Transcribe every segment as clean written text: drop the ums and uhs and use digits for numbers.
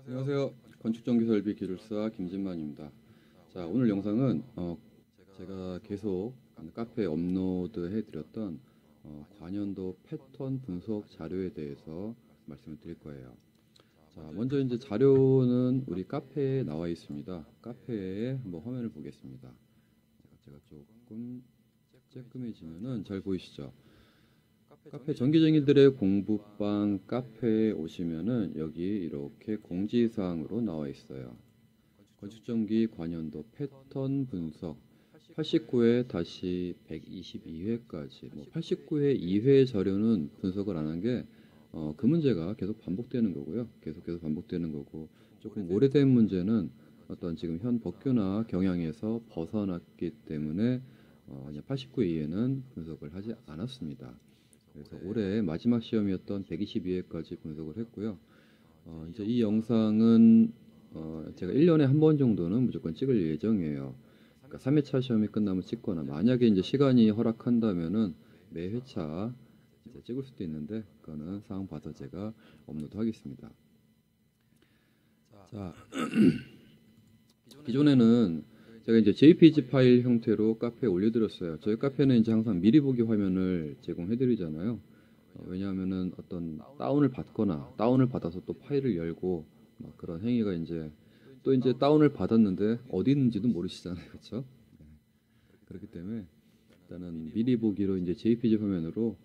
안녕하세요. 건축정비설비 기술사 김진만입니다. 자, 오늘 영상은 제가 계속 카페에 업로드 해드렸던 관연도 패턴 분석 자료에 대해서 말씀을 드릴 거예요. 자, 먼저 이제 자료는 우리 카페에 나와 있습니다. 카페에 한번 화면을 보겠습니다. 제가 조금 쬐끔해지면은 잘 보이시죠? 카페 전기쟁이들의 공부방 카페에 오시면은 여기 이렇게 공지사항으로 나와 있어요. 건축전기 관연도 패턴 분석 89회 다시 122회까지 89회 2회 자료는 분석을 안 한 게 그 문제가 계속 반복되는 거고요. 계속 반복되는 거고 조금 오래된 문제는 어떤 지금 현 법규나 경향에서 벗어났기 때문에 89회 이후에는 분석을 하지 않았습니다. 그래서 올해 마지막 시험이었던 122회까지 분석을 했고요. 이제 이 영상은 제가 1년에 한 번 정도는 무조건 찍을 예정이에요. 그러니까 3회차 시험이 끝나면 찍거나 만약에 이제 시간이 허락한다면은 매 회차 이제 찍을 수도 있는데 그거는 상황 봐서 제가 업로드 하겠습니다. 자, 기존에는 제가 이제 JPG 파일 형태로 카페에 올려드렸어요. 저희 카페는 이제 항상 미리 보기 화면을 제공해드리잖아요. 왜냐하면은 어떤 다운을 받거나 다운을 받아서 또 파일을 열고 막 그런 행위가 이제 또 이제 다운을 받았는데 어디 있는지도 모르시잖아요, 그렇죠? 그렇기 때문에 일단은 미리 보기로 이제 JPG 화면으로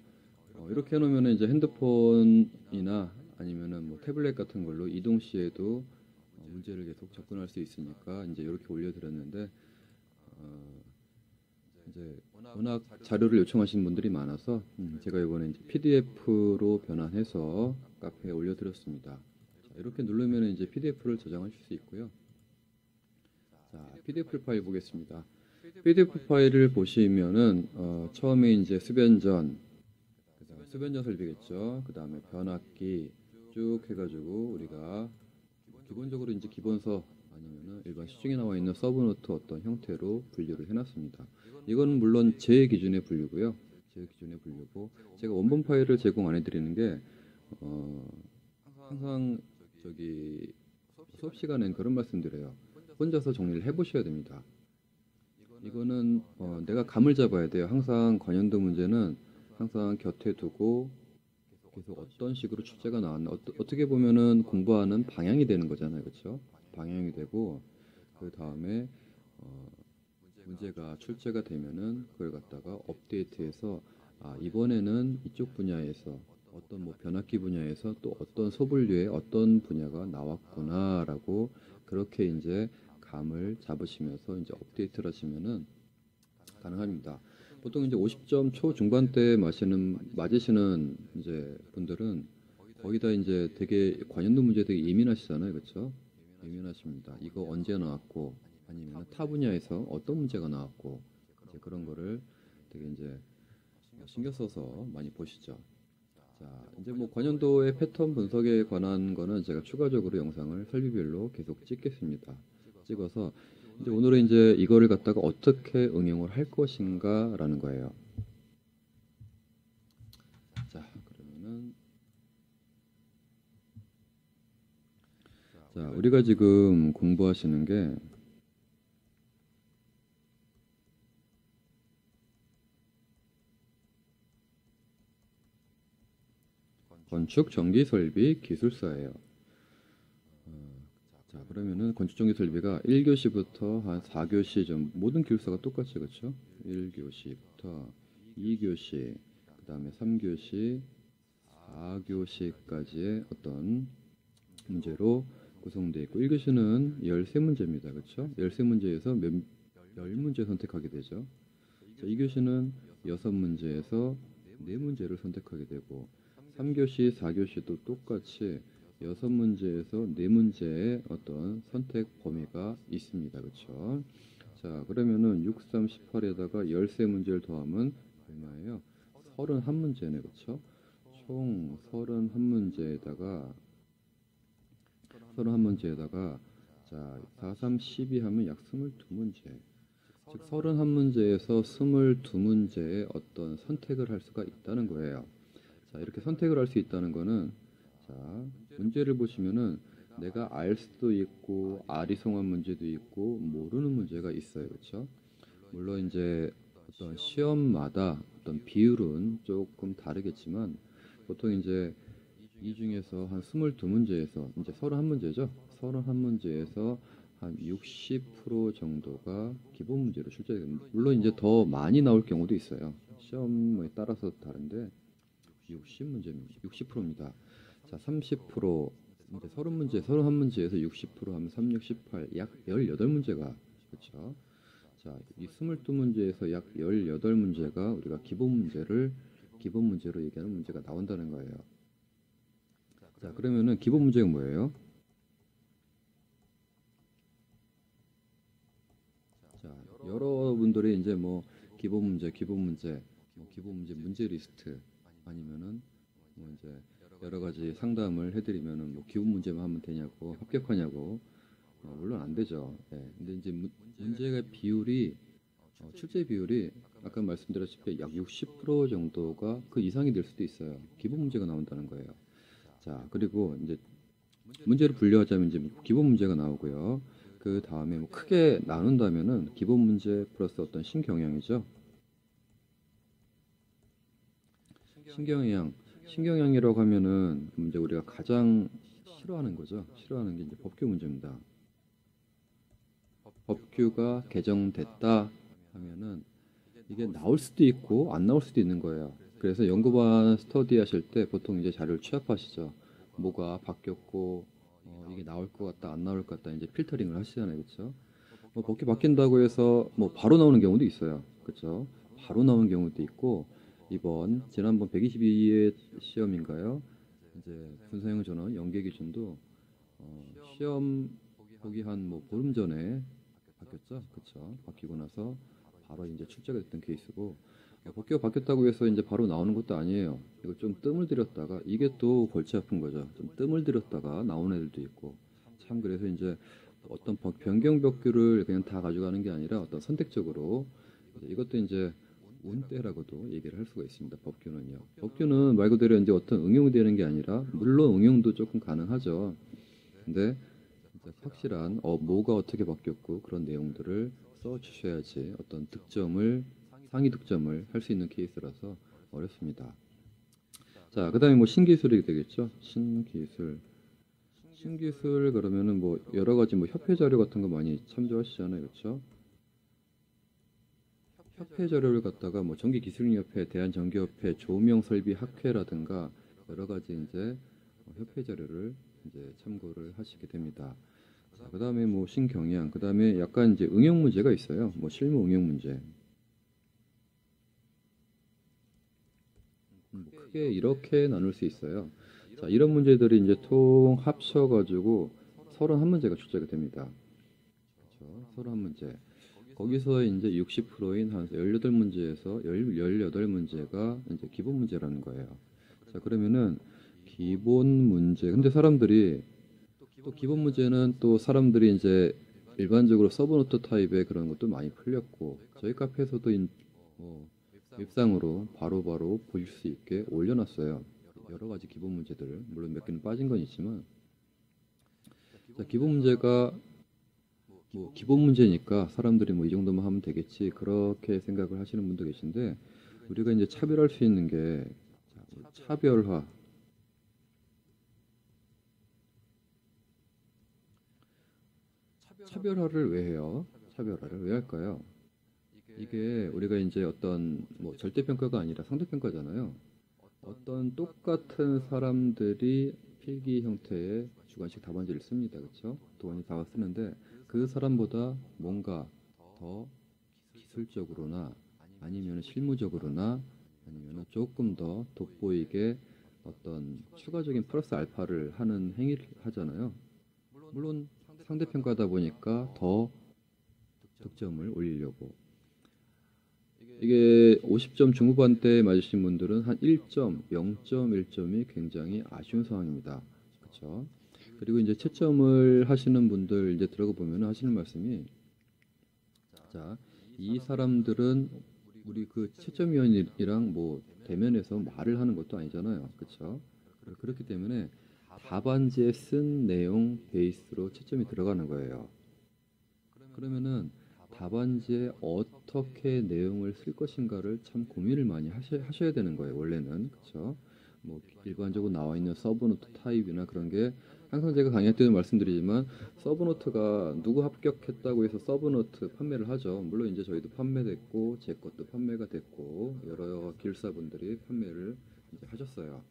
이렇게 해놓으면 이제 핸드폰이나 아니면은 뭐 태블릿 같은 걸로 이동 시에도 문제를 계속 접근할 수 있으니까 이제 이렇게 올려드렸는데 이제 워낙 자료를 요청하시는 분들이 많아서 제가 이번에 이제 PDF로 변환해서 카페에 올려드렸습니다. 자, 이렇게 누르면 이제 PDF를 저장하실 수 있고요. 자, PDF 파일 보겠습니다. PDF 파일을 보시면은 처음에 이제 수변전, 그다음에 수변전 설비겠죠. 그 다음에 변압기 쭉 해가지고 우리가 기본적으로 이제 기본서 아니면은 일반 시중에 나와 있는 서브노트 어떤 형태로 분류를 해놨습니다. 이거는 물론 제 기준의 분류고요. 제 기준의 분류고 제가 원본 파일을 제공 안 해드리는 게 항상 저기 수업 시간엔 그런 말씀드려요. 혼자서 정리를 해보셔야 됩니다. 이거는 내가 감을 잡아야 돼요. 항상 관연도 문제는 항상 곁에 두고 계속 어떤 식으로 출제가 나왔나 어떻게 보면은 공부하는 방향이 되는 거잖아요, 그렇죠? 방향이 되고 그 다음에 문제가 출제가 되면은 그걸 갖다가 업데이트해서 이번에는 이쪽 분야에서 어떤 뭐 변압기 분야에서 또 어떤 소분류의 어떤 분야가 나왔구나라고 그렇게 이제 감을 잡으시면서 이제 업데이트를 하시면은 가능합니다. 보통 이제 50점 초중반대 맞으시는 이제 분들은 거의 다 이제 되게 관연도 문제 되게 예민하시잖아요, 그렇죠? 예민하십니다. 이거 언제 나왔고 아니면 타 분야에서 어떤 문제가 나왔고 이제 그런 거를 되게 이제 신경 써서 많이 보시죠. 자, 이제 뭐 관연도의 패턴 분석에 관한 거는 제가 추가적으로 영상을 설비별로 계속 찍겠습니다. 찍어서 이제 오늘은 이제 이거를 갖다가 어떻게 응용을 할 것인가라는 거예요. 자, 그러면은 자, 우리가 지금 공부하시는 게 건축 전기 설비 기술사예요. 자, 그러면은 건축전기 설비가 1교시부터 한 4교시 전 모든 기술사가 똑같이 그렇죠? 1교시부터 2교시, 그 다음에 3교시, 4교시까지의 어떤 문제로 구성되어 있고 1교시는 13문제입니다. 그렇죠? 13문제에서 10문제 선택하게 되죠. 자, 2교시는 6문제에서 4문제를 선택하게 되고 3교시, 4교시도 똑같이 6문제에서 4문제의 어떤 선택 범위가 있습니다. 그렇죠? 자, 그러면은 6, 3, 18에다가 13문제를 더하면 얼마예요? 31문제네. 그렇죠? 총 31문제에다가 자, 4, 3, 12 하면 약 22문제. 즉 31문제에서 22문제의 어떤 선택을 할 수가 있다는 거예요. 자, 이렇게 선택을 할 수 있다는 거는 자, 문제를 보시면은 내가 알 수도 있고 아리송한 문제도 있고 모르는 문제가 있어요. 그렇죠? 물론 이제 어떤 시험마다 어떤 비율은 조금 다르겠지만 보통 이제 이 중에서 한 22문제에서 이제 31문제죠. 31문제에서 한 60% 정도가 기본 문제로 출제됩니다. 물론 이제 더 많이 나올 경우도 있어요. 시험에 따라서 다른데 60문제입니다. 60%입니다. 자, 30% 이제 30문제, 31문제에서 60% 하면 3, 6, 18, 약 18문제가 그렇죠. 자, 이 22문제에서 약 18문제가 우리가 기본 문제로 얘기하는 문제가 나온다는 거예요. 자, 그러면은 기본 문제가 뭐예요? 자, 여러분들이 이제 뭐 기본 문제 문제 리스트 아니면은 뭐 이제 여러 가지 상담을 해드리면은 뭐 기본 문제만 하면 되냐고 합격하냐고 물론 안 되죠. 예. 근데 이제 문제가 비율이 출제 비율이 아까 말씀드렸다시피 약 60% 정도가 그 이상이 될 수도 있어요. 기본 문제가 나온다는 거예요. 자, 그리고 이제 문제를 분류하자면 이제 기본 문제가 나오고요. 그 다음에 뭐 크게 나눈다면은 기본 문제 플러스 어떤 신경향이죠. 신경향이라고 하면은 이제 우리가 가장 싫어하는 거죠. 싫어하는 게 이제 법규 문제입니다. 법규가 개정됐다 하면은 이게 나올 수도 있고 안 나올 수도 있는 거예요. 그래서 연구반 스터디 하실 때 보통 이제 자료를 취합하시죠. 뭐가 바뀌었고 이게 나올 것 같다 안 나올 것 같다 이제 필터링을 하시잖아요. 그렇죠? 뭐 법규 바뀐다고 해서 뭐 바로 나오는 경우도 있어요. 그렇죠? 바로 나오는 경우도 있고 지난번 122회 시험인가요? 이제 분사형 전원 연계 기준도 시험 보기 한 뭐 보름 전에 바뀌었죠. 그렇죠? 바뀌고 나서 바로 이제 출제가 됐던 케이스고 법규가 바뀌었다고 해서 이제 바로 나오는 것도 아니에요. 이거 좀 뜸을 들였다가 이게 또 골치 아픈 거죠. 좀 뜸을 들였다가 나오는 애들도 있고 참 그래서 이제 어떤 변경 법규를 그냥 다 가져가는 게 아니라 어떤 선택적으로 이것도 이제 운대라고도 얘기를 할 수가 있습니다. 법규는요. 법규는 말 그대로 이제 어떤 응용이 되는 게 아니라 물론 응용도 조금 가능하죠. 근데 진짜 확실한 뭐가 어떻게 바뀌었고 그런 내용들을 써 주셔야지 어떤 상위 득점을 할 수 있는 케이스라서 어렵습니다. 자, 그다음에 뭐 신기술이 되겠죠. 신기술 그러면은 뭐 여러 가지 뭐 협회 자료 같은 거 많이 참조하시잖아요. 그렇죠? 협회 자료를 갖다가 뭐 전기기술협회, 대한전기협회, 조명설비학회라든가 여러 가지 이제 협회 자료를 이제 참고를 하시게 됩니다. 자, 그다음에 뭐 신경향, 그다음에 약간 이제 응용 문제가 있어요. 뭐 실무 응용 문제. 크게 이렇게 나눌 수 있어요. 자, 이런 문제들이 이제 통 합쳐가지고 31문제가 출제가 됩니다. 그렇죠? 31문제. 거기서 이제 60%인 한 18문제에서 18문제가 이제 기본 문제라는 거예요. 자, 그러면은 기본 문제. 근데 사람들이 또 기본 문제는 또 사람들이 이제 일반적으로 서브노트 타입의 그런 것도 많이 풀렸고 저희 카페에서도 뭐 웹상으로 바로바로 보실 수 있게 올려놨어요. 여러 가지 기본 문제들 물론 몇 개는 빠진 건 있지만 자, 기본 문제가 뭐 기본 문제니까 사람들이 뭐 이 정도만 하면 되겠지 그렇게 생각을 하시는 분도 계신데 우리가 이제 차별할 수 있는 게 차별화 차별화를 왜 해요? 차별화를 왜 할까요? 이게 우리가 이제 어떤 뭐 절대평가가 아니라 상대평가잖아요. 어떤 똑같은 사람들이 필기 형태의 주관식 답안지를 씁니다. 그렇죠? 도안지 답안 쓰는데 그 사람보다 뭔가 더 기술적으로나 아니면 실무적으로나 아니면 조금 더 돋보이게 어떤 추가적인 플러스 알파를 하는 행위를 하잖아요. 물론 상대평가다 보니까 더 득점을 올리려고 이게 50점 중후반대 맞으신 분들은 한 1점, 0.1점이 굉장히 아쉬운 상황입니다. 그렇죠? 그리고 이제 채점을 하시는 분들 이제 들어가 보면 하시는 말씀이 자, 이 사람들은 우리 그 채점위원이랑 뭐 대면해서 말을 하는 것도 아니잖아요. 그렇죠? 그렇기 때문에 답안지에 쓴 내용 베이스로 채점이 들어가는 거예요. 그러면은 답안지에 어떻게 내용을 쓸 것인가를 참 고민을 많이 하셔야 되는 거예요. 원래는 그렇죠. 뭐 일반적으로 나와 있는 서브노트 타입이나 그런 게 항상 제가 강의할 때도 말씀드리지만 서브노트가 누구 합격했다고 해서 서브노트 판매를 하죠. 물론 이제 저희도 판매됐고 제 것도 판매가 됐고 여러 기술사분들이 판매를 이제 하셨어요.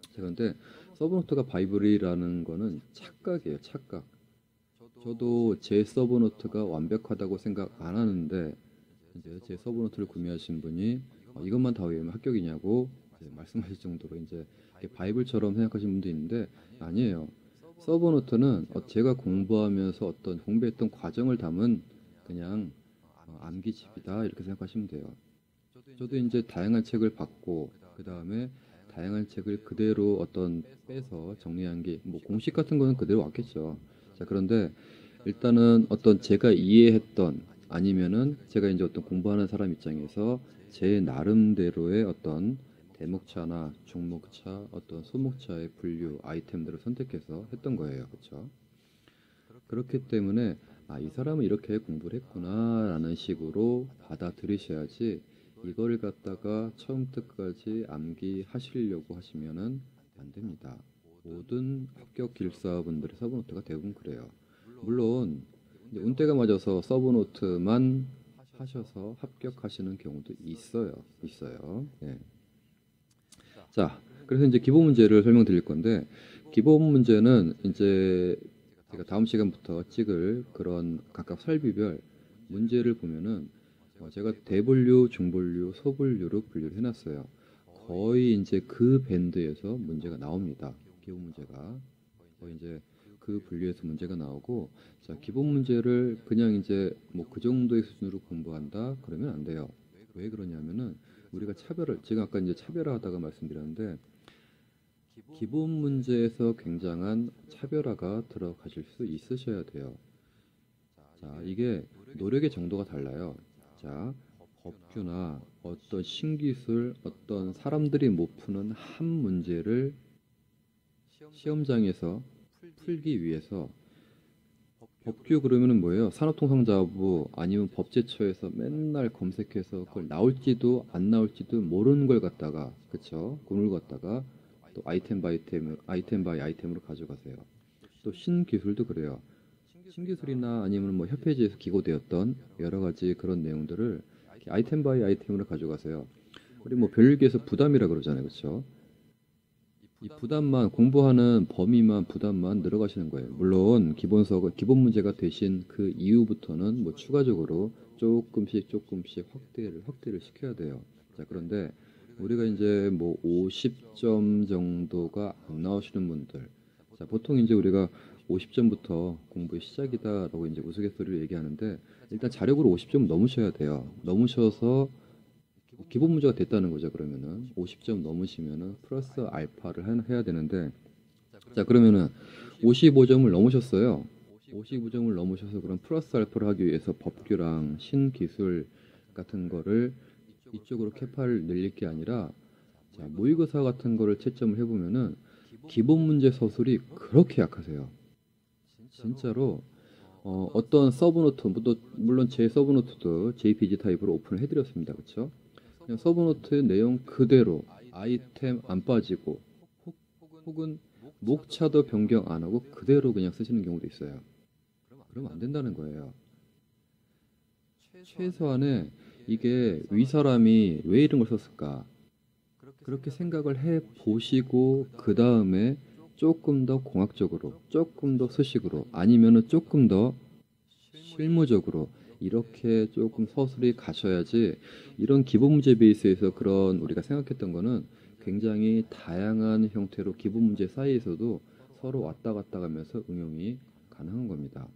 자, 그런데 서브노트가 바이블이라는 거는 착각이에요. 착각. 저도 제 서브노트가 완벽하다고 생각 안 하는데 이제 제 서브노트를 구매하신 분이 이것만 다 외우면 합격이냐고 이제 말씀하실 정도로 이제 이렇게 바이블처럼 생각하시는 분도 있는데 아니에요. 서브노트는 제가 공부하면서 어떤 공부했던 과정을 담은 그냥 암기집이다 이렇게 생각하시면 돼요. 저도 이제 다양한 책을 받고 그 다음에 다양한 책을 그대로 어떤 빼서 정리한 게 뭐 공식 같은 거는 그대로 왔겠죠. 자, 그런데 일단은 어떤 제가 이해했던 아니면은 제가 이제 어떤 공부하는 사람 입장에서 제 나름대로의 어떤 대목차나 종목차, 어떤 소목차의 분류 아이템들을 선택해서 했던 거예요. 그렇죠? 그렇기 때문에 이 사람은 이렇게 공부를 했구나라는 식으로 받아들이셔야지 이걸 갖다가 처음부터 끝까지 암기하시려고 하시면은 안 됩니다. 모든 합격 기술사분들의 서브노트가 대부분 그래요. 물론 이제 운때가 맞아서 서브노트만 하셔서 합격하시는 경우도 있어요. 있어요. 예. 자, 그래서 이제 기본 문제를 설명드릴 건데 기본 문제는 이제 제가 다음 시간부터 찍을 그런 각각 설비별 문제를 보면은 제가 대분류, 중분류, 소분류로 분류를 해놨어요. 거의 이제 그 밴드에서 문제가 나옵니다. 기본 문제가 거의 이제 그 분류에서 문제가 나오고 자 기본 문제를 그냥 이제 뭐 그 정도의 수준으로 공부한다 그러면 안 돼요. 왜 그러냐면은 우리가 차별을 제가 아까 이제 차별화하다가 말씀드렸는데 기본 문제에서 굉장한 차별화가 들어가실 수 있으셔야 돼요. 자, 이게 노력의 정도가 달라요. 자, 법규나 어떤 신기술, 어떤 사람들이 못 푸는 한 문제를 시험장에서 풀기 위해서 법규 그러면은 뭐예요? 산업통상자부 아니면 법제처에서 맨날 검색해서 그걸 나올지도 안 나올지도 모르는 걸 갖다가 그쵸? 그걸 갖다가 또 아이템 바이 아이템으로 가져가세요. 또 신기술도 그래요. 신기술이나 아니면 뭐 협회지에서 기고되었던 여러 가지 그런 내용들을 이렇게 아이템 바이 아이템으로 가져가세요. 우리 뭐 별기에서 부담이라 그러잖아요. 그렇죠? 이 부담만 공부하는 범위만 부담만 늘어가시는 거예요. 물론 기본 문제가 되신 그 이후부터는 뭐 추가적으로 조금씩 확대를 시켜야 돼요. 자, 그런데 우리가 이제 뭐 50점 정도가 안 나오시는 분들 자, 보통 이제 우리가 50점부터 공부의 시작이다라고 이제 우스갯소리로 얘기하는데 일단 자력으로 50점 넘으셔야 돼요. 넘으셔서 기본 문제가 됐다는 거죠. 그러면은 50점 넘으시면은 플러스 알파를 해야 되는데 자 그러면은 55점을 넘으셨어요. 55점을 넘으셔서 그럼 플러스 알파를 하기 위해서 법규랑 신기술 같은 거를 이쪽으로 캐파를 늘릴 게 아니라 자 모의고사 같은 거를 채점을 해보면은 기본 문제 서술이 그렇게 약하세요. 진짜로 어떤 서브노트 물론 제 서브노트도 JPG 타입으로 오픈을 해드렸습니다. 그렇죠? 그냥 서브노트의 내용 그대로 아이템 안 빠지고 혹은 목차도 변경 안 하고 그대로 그냥 쓰시는 경우도 있어요. 그러면 안 된다는 거예요. 최소한의 이게 위 사람이 왜 이런 걸 썼을까? 그렇게 생각을 해 보시고 그 다음에 조금 더 공학적으로, 조금 더 수식으로, 아니면은 조금 더 실무적으로 이렇게 조금 서술이 가셔야지 이런 기본 문제 베이스에서 그런 우리가 생각했던 거는 굉장히 다양한 형태로 기본 문제 사이에서도 서로 왔다 갔다 가면서 응용이 가능한 겁니다.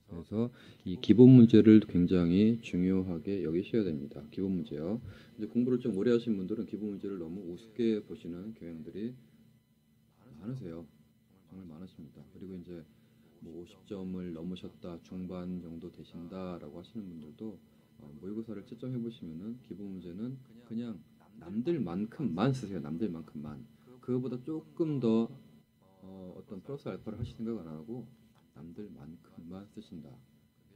그래서 이 기본 문제를 굉장히 중요하게 여기셔야 됩니다. 기본 문제요. 이제 공부를 좀 오래 하신 분들은 기본 문제를 너무 우습게 보시는 경향들이 많으세요. 정말 많으십니다. 그리고 이제 뭐 50점을 넘으셨다, 중반 정도 되신다라고 하시는 분들도 모의고사를 채점해 보시면은 기본 문제는 그냥 남들만큼만 쓰세요. 남들만큼만. 그거보다 조금 더 어떤 플러스 알파를 하실 생각 안 하고 남들만큼만 쓰신다.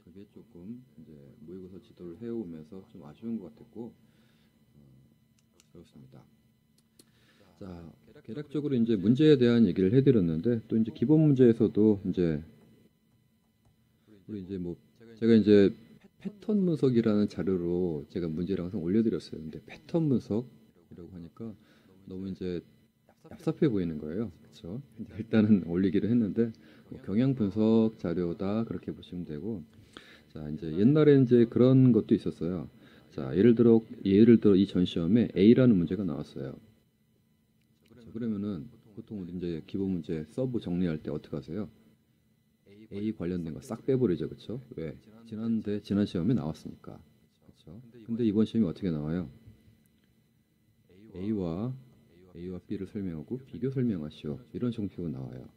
그게 조금 이제 모의고사 지도를 해오면서 좀 아쉬운 것 같았고 그렇습니다. 자, 개략적으로 이제 문제에 대한 얘기를 해드렸는데 또 이제 기본 문제에서도 이제 우리 이제 뭐 제가 이제 패턴 분석이라는 자료로 제가 문제를 항상 올려드렸어요. 근데 패턴 분석이라고 하니까 너무 이제 얍삽해 보이는 거예요. 그렇죠? 일단은 올리기로 했는데 뭐 경향 분석 자료다 그렇게 보시면 되고 자 이제 옛날에 이제 그런 것도 있었어요. 자 예를 들어 이 전 시험에 A라는 문제가 나왔어요. 자, 그러면은 보통 우리 이제 기본 문제 서브 정리할 때 어떻게 하세요? A 관련된 거 싹 빼버리죠, 그렇죠? 왜? 지난 시험에 나왔으니까, 그렇죠? 근데 이번 시험이 어떻게 나와요? A와 B를 설명하고 비교 설명하시오. 이런 형식으로 나와요.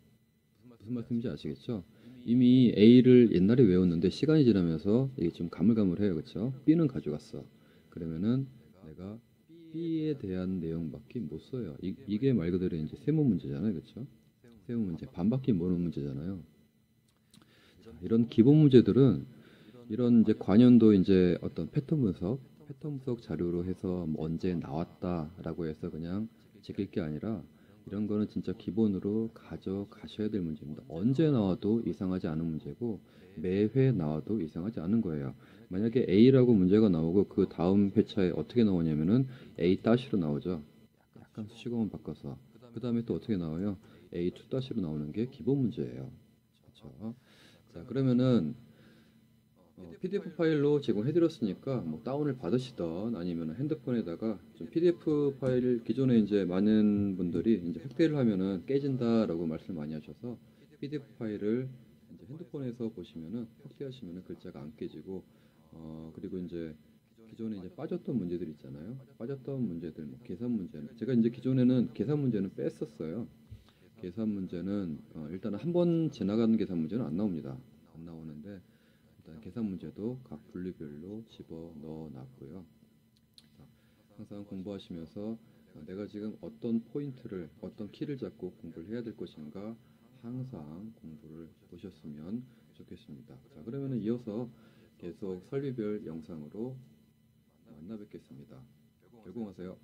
무슨 말씀인지 아시겠죠? 이미 A를 옛날에 외웠는데 시간이 지나면서 이게 좀 가물가물해요, 그렇죠? B는 가져갔어. 그러면은 내가 B에 대한 내용밖에 못 써요. 이게 말 그대로 이제 세모 문제잖아요, 그렇죠? 세모 문제, 반바퀴 모르는 문제잖아요. 이런 기본 문제들은 이런 이제 관연도 이제 어떤 패턴 분석 자료로 해서 뭐 언제 나왔다라고 해서 그냥 제낄 게 아니라 이런 거는 진짜 기본으로 가져가셔야 될 문제입니다. 언제 나와도 이상하지 않은 문제고 매회 나와도 이상하지 않은 거예요. 만약에 A라고 문제가 나오고 그 다음 회차에 어떻게 나오냐면은 A-로 나오죠. 약간 수식어만 바꿔서. 그 다음에 또 어떻게 나와요? A2-로 나오는 게 기본 문제예요. 그렇죠? 자, 그러면은 PDF 파일로 제공해드렸으니까 뭐 다운을 받으시던 아니면 핸드폰에다가 좀 PDF 파일 기존에 이제 많은 분들이 이제 확대를 하면은 깨진다라고 말씀을 많이 하셔서 PDF 파일을 이제 핸드폰에서 보시면은 확대하시면은 글자가 안 깨지고 그리고 이제 기존에 이제 빠졌던 문제들 있잖아요. 빠졌던 문제들 뭐 계산 문제는 제가 이제 기존에는 계산 문제는 뺐었어요. 계산 문제는 일단은 한 번 지나가는 계산 문제는 안 나옵니다. 안 나오는데 일단 계산 문제도 각 분류별로 집어 넣어 놨고요. 항상 공부하시면서 내가 지금 어떤 포인트를 어떤 키를 잡고 공부를 해야 될 것인가 항상 공부를 보셨으면 좋겠습니다. 자, 그러면 이어서 계속 설비별 영상으로 만나 뵙겠습니다. 결공하세요.